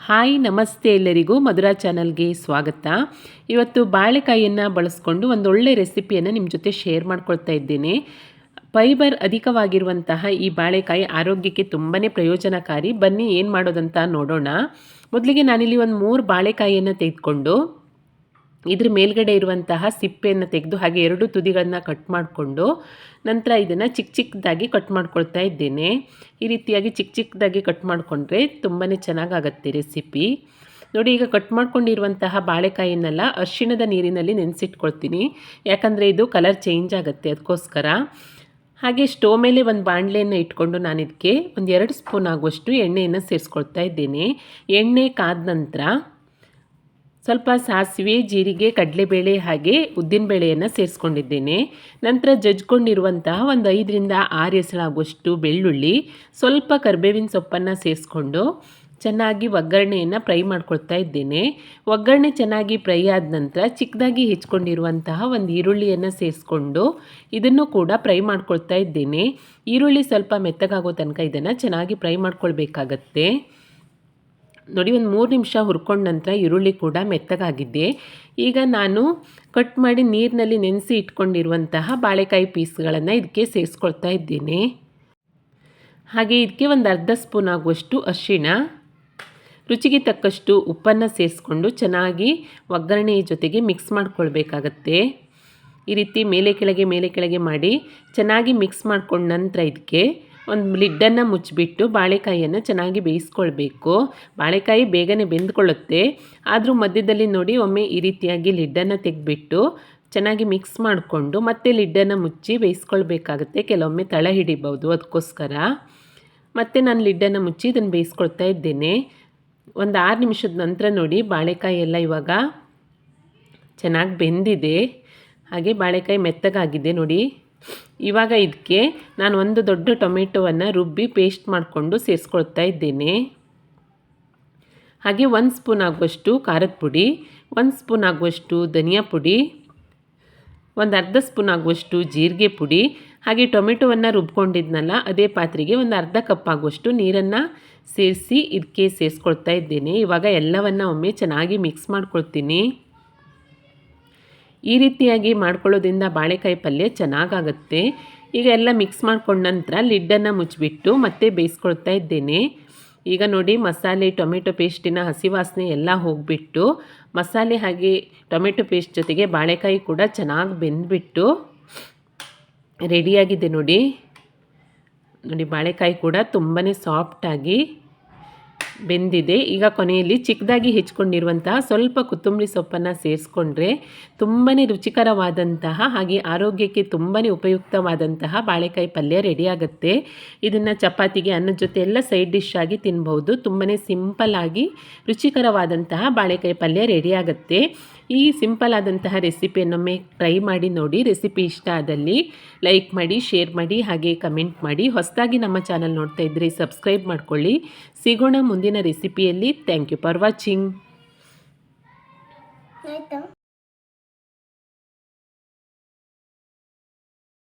Hi ನಮಸ್ತೆ ಎಲ್ಲರಿಗೂ ಮಧುರಾ ಚಾನಲ್ಗೆ ಸ್ವಾಗತ. ಇವತ್ತು ಬಾಳೆಕಾಯಿಯನ್ನು ಬಳಸ್ಕೊಂಡು ಒಂದೊಳ್ಳೆ ರೆಸಿಪಿಯನ್ನು ನಿಮ್ಮ ಜೊತೆ ಶೇರ್ ಮಾಡ್ಕೊಳ್ತಾ ಇದ್ದೇನೆ. ಫೈಬರ್ ಅಧಿಕವಾಗಿರುವಂತಹ ಈ ಬಾಳೆಕಾಯಿ ಆರೋಗ್ಯಕ್ಕೆ ತುಂಬಾ ಪ್ರಯೋಜನಕಾರಿ. ಬನ್ನಿ ಏನು ಮಾಡೋದಂತ ನೋಡೋಣ. ಮೊದಲಿಗೆ ನಾನಿಲ್ಲಿ ಒಂದು 3 ಬಾಳೆಕಾಯಿಯನ್ನು ತೆಗೆದುಕೊಂಡು ಇದ್ರ ಮೇಲ್ಗಡೆ ಇರುವಂತಹ ಸಿಪ್ಪೆಯನ್ನು ತೆಗೆದು ಹಾಗೆ 2 ತುದಿಗಳನ್ನು ಕಟ್ ಮಾಡಿಕೊಂಡು ನಂತರ ಇದನ್ನು ಚಿಕ್ಕ ಚಿಕ್ಕದಾಗಿ ಕಟ್ ಮಾಡ್ಕೊಳ್ತಾ ಇದ್ದೇನೆ. ಈ ರೀತಿಯಾಗಿ ಚಿಕ್ಕ ಚಿಕ್ಕದಾಗಿ ಕಟ್ ಮಾಡಿಕೊಂಡ್ರೆ ತುಂಬಾ ಚೆನ್ನಾಗಾಗತ್ತೆ ರೆಸಿಪಿ. ನೋಡಿ, ಈಗ ಕಟ್ ಮಾಡ್ಕೊಂಡಿರುವಂತಹ ಬಾಳೆಕಾಯಿನೆಲ್ಲ ಅರಿಶಿಣದ ನೀರಿನಲ್ಲಿ ನೆನೆಸಿಟ್ಕೊಳ್ತೀನಿ, ಯಾಕಂದರೆ ಇದು ಕಲರ್ ಚೇಂಜ್ ಆಗುತ್ತೆ ಅದಕ್ಕೋಸ್ಕರ. ಹಾಗೆ ಸ್ಟೋವ್ ಮೇಲೆ ಒಂದು ಬಾಣಲೆಯನ್ನು ಇಟ್ಕೊಂಡು ನಾನು ಇದಕ್ಕೆ ಒಂದು 2 ಸ್ಪೂನ್ ಆಗುವಷ್ಟು ಎಣ್ಣೆಯನ್ನು ಸೇರಿಸ್ಕೊಳ್ತಾ ಇದ್ದೇನೆ. ಎಣ್ಣೆ ಕಾದ ನಂತರ ಸ್ವಲ್ಪ ಸಾಸಿವೆ, ಜೀರಿಗೆ, ಕಡಲೆಬೇಳೆ ಹಾಗೆ ಉದ್ದಿನಬೇಳೆಯನ್ನು ಸೇರಿಸ್ಕೊಂಡಿದ್ದೇನೆ. ನಂತರ ಜಜ್ಕೊಂಡಿರುವಂತಹ ಒಂದು 5ರಿಂದ 6 ಎಸಳಾಗುವಷ್ಟು ಬೆಳ್ಳುಳ್ಳಿ, ಸ್ವಲ್ಪ ಕರಿಬೇವಿನ ಸೊಪ್ಪನ್ನು ಸೇರಿಸ್ಕೊಂಡು ಚೆನ್ನಾಗಿ ಒಗ್ಗರಣೆಯನ್ನು ಫ್ರೈ ಮಾಡ್ಕೊಳ್ತಾ ಇದ್ದೇನೆ. ಒಗ್ಗರಣೆ ಚೆನ್ನಾಗಿ ಫ್ರೈ ಆದ ನಂತರ ಚಿಕ್ಕದಾಗಿ ಹೆಚ್ಕೊಂಡಿರುವಂತಹ ಒಂದು ಈರುಳ್ಳಿಯನ್ನು ಸೇರಿಸ್ಕೊಂಡು ಇದನ್ನು ಕೂಡ ಫ್ರೈ ಮಾಡ್ಕೊಳ್ತಾ ಇದ್ದೇನೆ. ಈರುಳ್ಳಿ ಸ್ವಲ್ಪ ಮೆತ್ತಗಾಗೋ ತನಕ ಇದನ್ನು ಚೆನ್ನಾಗಿ ಫ್ರೈ ಮಾಡ್ಕೊಳ್ಬೇಕಾಗತ್ತೆ. ನೋಡಿ, ಒಂದು 3 ನಿಮಿಷ ಹುರ್ಕೊಂಡ ನಂತರ ಈರುಳ್ಳಿ ಕೂಡ ಮೆತ್ತಗಾಗಿದೆ. ಈಗ ನಾನು ಕಟ್ ಮಾಡಿ ನೀರಿನಲ್ಲಿ ನೆನೆಸಿ ಇಟ್ಕೊಂಡಿರುವಂತಹ ಬಾಳೆಕಾಯಿ ಪೀಸ್ಗಳನ್ನು ಇದಕ್ಕೆ ಸೇರಿಸ್ಕೊಳ್ತಾ ಇದ್ದೇನೆ. ಹಾಗೆ ಇದಕ್ಕೆ ಒಂದು ಅರ್ಧ ಸ್ಪೂನ್ ಆಗುವಷ್ಟು ಅರಿಶಿಣ, ರುಚಿಗೆ ತಕ್ಕಷ್ಟು ಉಪ್ಪನ್ನು ಸೇರಿಸ್ಕೊಂಡು ಚೆನ್ನಾಗಿ ಒಗ್ಗರಣೆಯ ಜೊತೆಗೆ ಮಿಕ್ಸ್ ಮಾಡ್ಕೊಳ್ಬೇಕಾಗತ್ತೆ. ಈ ರೀತಿ ಮೇಲೆ ಕೆಳಗೆ ಮಾಡಿ ಚೆನ್ನಾಗಿ ಮಿಕ್ಸ್ ಮಾಡ್ಕೊಂಡ ನಂತರ ಇದಕ್ಕೆ ಒಂದು ಲಿಡ್ಡನ್ನು ಮುಚ್ಚಿಬಿಟ್ಟು ಬಾಳೆಕಾಯಿಯನ್ನು ಚೆನ್ನಾಗಿ ಬೇಯಿಸ್ಕೊಳ್ಬೇಕು. ಬಾಳೆಕಾಯಿ ಬೇಗನೆ ಬೆಂದ್ಕೊಳ್ಳುತ್ತೆ, ಆದರೂ ಮಧ್ಯದಲ್ಲಿ ನೋಡಿ ಒಮ್ಮೆ ಈ ರೀತಿಯಾಗಿ ಲಿಡ್ಡನ್ನು ತೆಗೆದುಬಿಟ್ಟು ಚೆನ್ನಾಗಿ ಮಿಕ್ಸ್ ಮಾಡಿಕೊಂಡು ಮತ್ತೆ ಲಿಡ್ಡನ್ನು ಮುಚ್ಚಿ ಬೇಯಿಸ್ಕೊಳ್ಬೇಕಾಗತ್ತೆ. ಕೆಲವೊಮ್ಮೆ ತಳ ಹಿಡಿಬೋದು, ಅದಕ್ಕೋಸ್ಕರ ಮತ್ತೆ ನಾನು ಲಿಡ್ಡನ್ನು ಮುಚ್ಚಿ ಇದನ್ನು ಬೇಯಿಸ್ಕೊಳ್ತಾ ಇದ್ದೇನೆ. ಒಂದು 6 ನಿಮಿಷದ ನಂತರ ನೋಡಿ, ಬಾಳೆಕಾಯಿ ಎಲ್ಲ ಇವಾಗ ಚೆನ್ನಾಗಿ ಬೆಂದಿದೆ, ಹಾಗೆ ಬಾಳೆಕಾಯಿ ಮೆತ್ತಗಾಗಿದೆ ನೋಡಿ. ಇವಾಗ ಇದಕ್ಕೆ ನಾನು ಒಂದು ದೊಡ್ಡ ಟೊಮೆಟೊವನ್ನು ರುಬ್ಬಿ ಪೇಸ್ಟ್ ಮಾಡಿಕೊಂಡು ಸೇರಿಸ್ಕೊಳ್ತಾ ಇದ್ದೇನೆ. ಹಾಗೆ 1 ಸ್ಪೂನ್ ಆಗುವಷ್ಟು ಖಾರದ ಪುಡಿ, 1 ಸ್ಪೂನ್ ಆಗುವಷ್ಟು ಧನಿಯಾ ಪುಡಿ, ಒಂದು ಅರ್ಧ ಸ್ಪೂನ್ ಆಗುವಷ್ಟು ಜೀರಿಗೆ ಪುಡಿ, ಹಾಗೆ ಟೊಮೆಟೊವನ್ನು ರುಬ್ಕೊಂಡಿದ್ನಲ್ಲ ಅದೇ ಪಾತ್ರೆಗೆ ಒಂದು ಅರ್ಧ ಕಪ್ ಆಗುವಷ್ಟು ನೀರನ್ನು ಸೇರಿಸಿ ಇದಕ್ಕೆ ಸೇರಿಸ್ಕೊಳ್ತಾ ಇದ್ದೇನೆ. ಇವಾಗ ಎಲ್ಲವನ್ನು ಒಮ್ಮೆ ಚೆನ್ನಾಗಿ ಮಿಕ್ಸ್ ಮಾಡ್ಕೊಳ್ತೀನಿ. ಈ ರೀತಿಯಾಗಿ ಮಾಡ್ಕೊಳ್ಳೋದ್ರಿಂದ ಬಾಳೆಕಾಯಿ ಪಲ್ಯ ಚೆನ್ನಾಗಾಗತ್ತೆ. ಈಗ ಎಲ್ಲ ಮಿಕ್ಸ್ ಮಾಡ್ಕೊಂಡ ನಂತರ ಲಿಡ್ಡನ್ನು ಮುಚ್ಚಿಬಿಟ್ಟು ಮತ್ತೆ ಬೇಯಿಸ್ಕೊಳ್ತಾ ಇದ್ದೇನೆ. ಈಗ ನೋಡಿ, ಮಸಾಲೆ ಟೊಮೆಟೊ ಪೇಸ್ಟಿನ ಹಸಿ ವಾಸನೆ ಎಲ್ಲ ಹೋಗಿಬಿಟ್ಟು ಮಸಾಲೆ ಹಾಗೆ ಟೊಮೆಟೊ ಪೇಸ್ಟ್ ಜೊತೆಗೆ ಬಾಳೆಕಾಯಿ ಕೂಡ ಚೆನ್ನಾಗಿ ಬೆಂದುಬಿಟ್ಟು ರೆಡಿಯಾಗಿದೆ ನೋಡಿ. ಬಾಳೆಕಾಯಿ ಕೂಡ ತುಂಬಾ ಸಾಫ್ಟಾಗಿ ಬೆಂದಿದೆ. ಈಗ ಕೊನೆಯಲ್ಲಿ ಚಿಕ್ಕದಾಗಿ ಹೆಚ್ಕೊಂಡಿರುವಂತಹ ಸ್ವಲ್ಪ ಕೊತ್ತಂಬರಿ ಸೊಪ್ಪನ್ನು ಸೇರಿಸ್ಕೊಂಡ್ರೆ ತುಂಬಾ ರುಚಿಕರವಾದಂತಹ ಹಾಗೆ ಆರೋಗ್ಯಕ್ಕೆ ತುಂಬಾ ಉಪಯುಕ್ತವಾದಂತಹ ಬಾಳೆಕಾಯಿ ಪಲ್ಯ ರೆಡಿಯಾಗುತ್ತೆ. ಇದನ್ನು ಚಪಾತಿಗೆ, ಅನ್ನದ ಜೊತೆ ಎಲ್ಲ ಸೈಡ್ ಡಿಶ್ ಆಗಿ ತಿನ್ಬಹುದು. ತುಂಬಾ ಸಿಂಪಲ್ ಆಗಿ ರುಚಿಕರವಾದಂತಹ ಬಾಳೆಕಾಯಿ ಪಲ್ಯ ರೆಡಿಯಾಗುತ್ತೆ. ಈ ಸಿಂಪಲ್ ಆದಂತಹ ರೆಸಿಪಿಯನ್ನೊಮ್ಮೆ ಟ್ರೈ ಮಾಡಿ ನೋಡಿ. ರೆಸಿಪಿ ಇಷ್ಟ ಆದಲ್ಲಿ ಲೈಕ್ ಮಾಡಿ, ಶೇರ್ ಮಾಡಿ, ಹಾಗೆ ಕಮೆಂಟ್ ಮಾಡಿ. ಹೊಸದಾಗಿ ನಮ್ಮ ಚಾನಲ್ ನೋಡ್ತಾ ಇದ್ದರೆ ಸಬ್ಸ್ಕ್ರೈಬ್ ಮಾಡ್ಕೊಳ್ಳಿ. ಸಿಗೋಣ ಮುಂದಿನ ರೆಸಿಪಿಯಲ್ಲಿ. Thank you for watching.